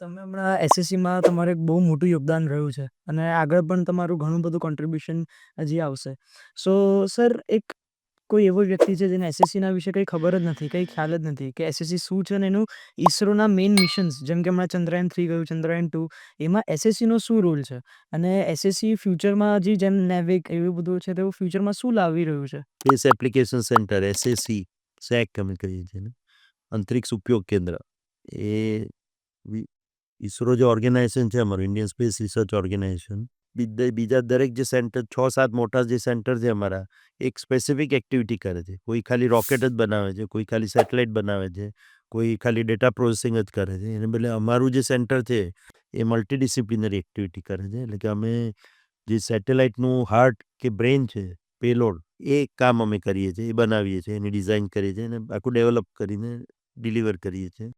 તમે હમણાં એસએસસીમાં તમારે એક બહુ મોટું યોગદાન રહ્યું છે અને આગળ પણ તમારું ઘણું બધું કોન્ટ્રીબ્યુશન હજી આવશે. સો સર, એક કોઈ એવો વ્યક્તિ છે જેને એસએસસીના વિશે કંઈ ખબર જ નથી, કંઈ ખ્યાલ જ નથી કે એસએસસી શું છે અને એનું ઈસરોના મેઇન મિશન્સ જેમ કે હમણાં ચંદ્રયાન-3 ગયું, ચંદ્રયાન-2, એમાં એસએસસીનો શું રોલ છે? અને એસએસસી ફ્યુચરમાં હજી જેમ નેવિક એવું બધું છે તેવું ફ્યુચરમાં શું લાવી રહ્યું છે? સ્પેસ એપ્લિકેશન સેન્ટર, એસએસસી, સેક અમે કહીએ છીએ ને, અંતરિક્ષ ઉપયોગ કેન્દ્ર. એ ઈસરો જે ઓર્ગેનાઇઝેશન છે અમારું, ઇન્ડિયન સ્પેસ રિસર્ચ ઓર્ગેનાઇઝેશન, બીજા દરેક જે સેન્ટર, 6-7 મોટા જે સેન્ટર છે અમારા, એક સ્પેસિફિક એક્ટિવિટી કરે છે. કોઈ ખાલી રોકેટ જ બનાવે છે, કોઈ ખાલી સેટેલાઇટ બનાવે છે, કોઈ ખાલી ડેટા પ્રોસેસિંગ જ કરે છે. એને બદલે અમારું જે સેન્ટર છે એ મલ્ટીડિસિપ્લિનરી એક્ટિવિટી કરે છે. એટલે કે અમે જે સેટેલાઇટનું હાર્ટ કે બ્રેઇન છે, પેલોડ, એ કામ અમે કરીએ છીએ, એ બનાવીએ છીએ, એની ડિઝાઇન કરીએ છીએ અને આખું ડેવલપ કરીને ડિલિવર કરીએ છીએ.